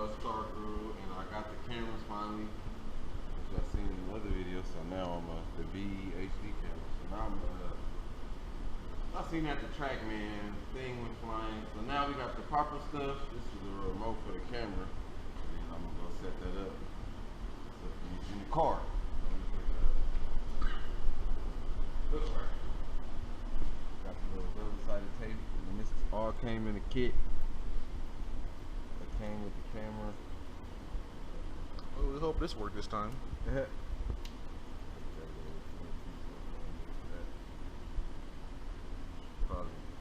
star through, and I got the cameras finally, which y'all seen in the other video. So now I'm the BeHD camera. So now I seen at the track, man. The thing went flying. So now we got the proper stuff. This is the remote for the camera, and I'm gonna go set that up. So it's in the car. Look right. Got the little double-sided tape, and this all came in a kit. It came with the camera. Well, we hope this worked this time.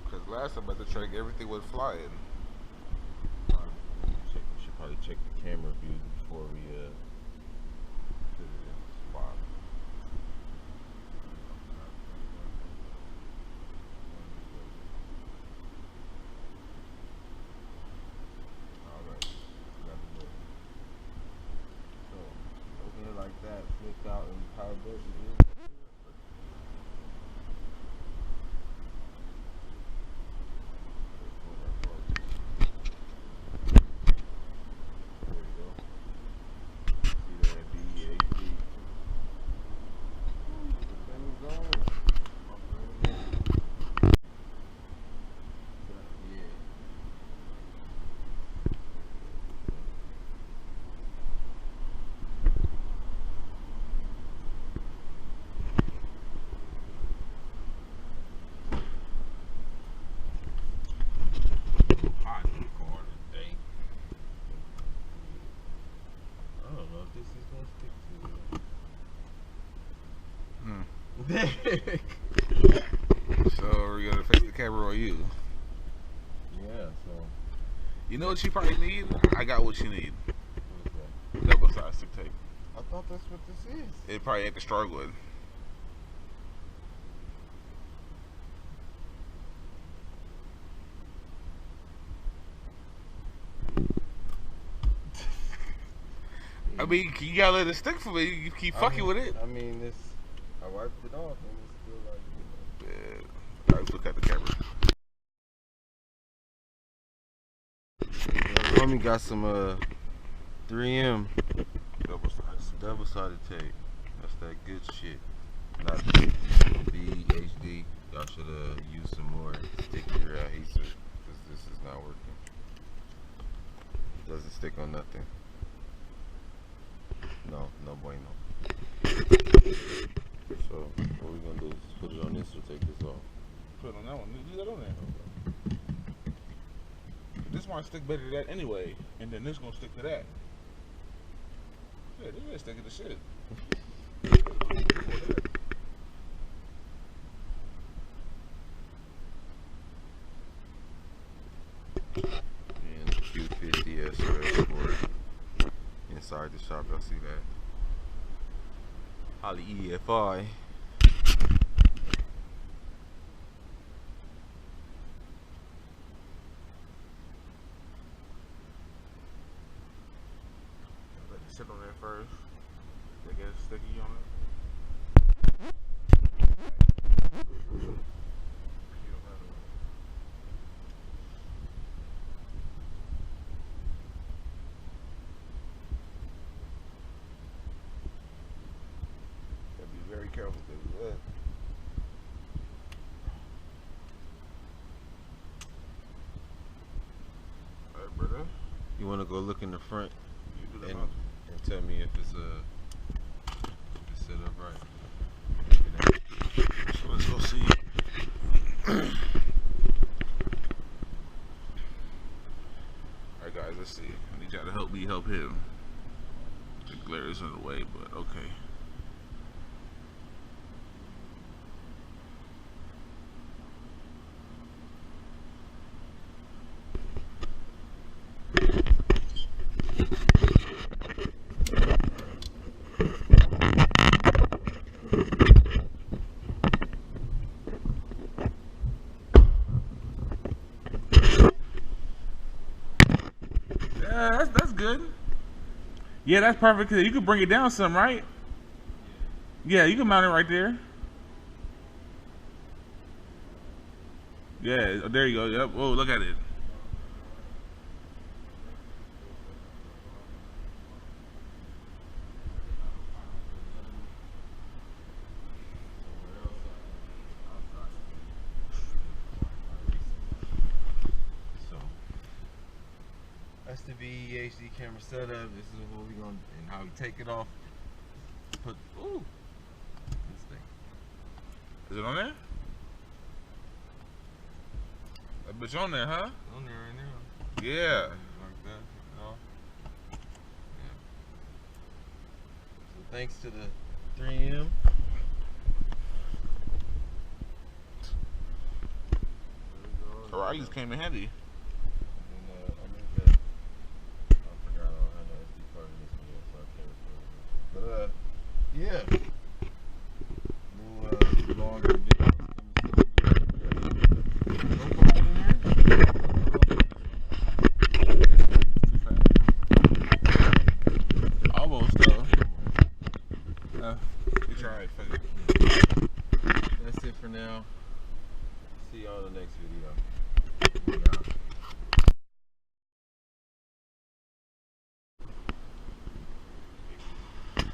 Because last time at the track, everything was flying. We should probably check the camera view before we put it in the spot. Like that, flipped out and power button. There you go. See that BeHD. The thing is on. So we're gonna face the camera on you. Yeah, so you know what you probably need? I got what you need. Double side stick tape. I thought that's what this is. It probably ain't the strong one. I mean, you gotta let it stick for me. You keep fucking with it. I mean, this. I wiped it off and it's still like. Yeah. Alright, look at the camera. Homie got some 3M double-sided tape. That's that good shit. Not BeHD. Y'all should use some more stickier adhesive because this is not working. It doesn't stick on nothing. No bueno. So what we gonna do is put it on this or take this off? Put it on that one. Leave that on there. This might stick better to that anyway, and then this gonna stick to that. Yeah, this is sticking to shit. And Q50s BeHD inside the shop, y'all see that? Holly EFI. Let it sit on there first. They get sticky on it. Very careful with that. Alright, brother. You want to go look in the front You do and that tell me if it's set up right. So let's go see. Alright, guys, let's see. I need y'all to help me help him. The glare is in the way, but okay. That's good. Yeah, that's perfect. You can bring it down some, right? Yeah, you can mount it right there. Yeah, there you go. Yep. Whoa, look at it. That's the BeHD camera setup. This is what we gonna and how we take it off. Put this thing. Is it on there? That bitch on there, huh? On there right now. Yeah. Like that. You know? Yeah. So thanks to the 3M. O'Reilly's came in handy. Yeah. New vlog and videos coming Almost though. We tried. That's it for now. See y'all in the next video.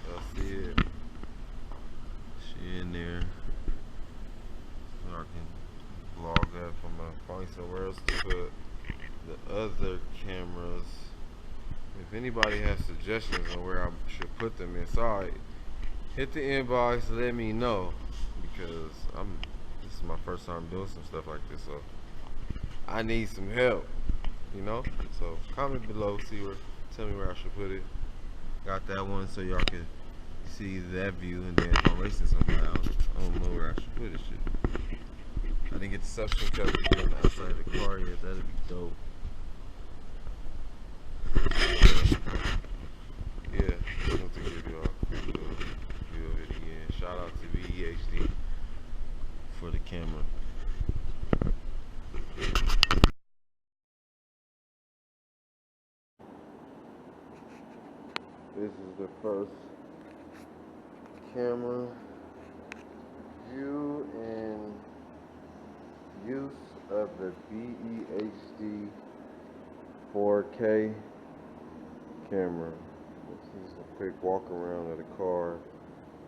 Y'all see it. She in there. So I can vlog that from find somewhere else to put the other cameras. If anybody has suggestions on where I should put them inside, hit the inbox, let me know, because this is my first time doing some stuff like this, so I need some help, you know. So comment below, tell me where I should put it. Got that one so y'all can see that view, and then if I'm racing somebody, I don't know where I should put this shit. I didn't get the suction cup to get on the outside of the car yet. That'd be dope. Yeah, I want to give y'all a quick little view of it again. Shout out to BeHD for the camera. This is the first camera view and use of the BeHD 4K camera. This is a quick walk around of the car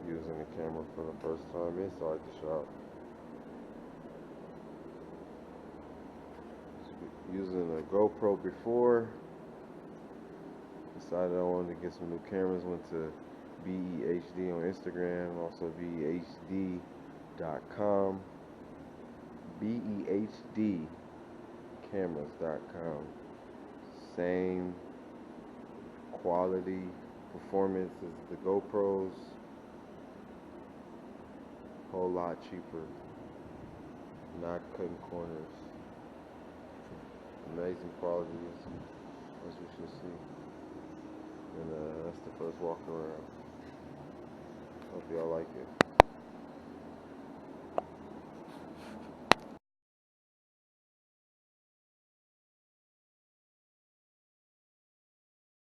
using the camera for the first time inside the shop. Using a GoPro before. Decided I wanted to get some new cameras. Went to BeHD on Instagram, also BeHD.com. BeHDcameras.com. Same quality, performance as the GoPros. Whole lot cheaper. Not cutting corners. Amazing quality, as we should see. And that's the first walk around. Hope y'all like it.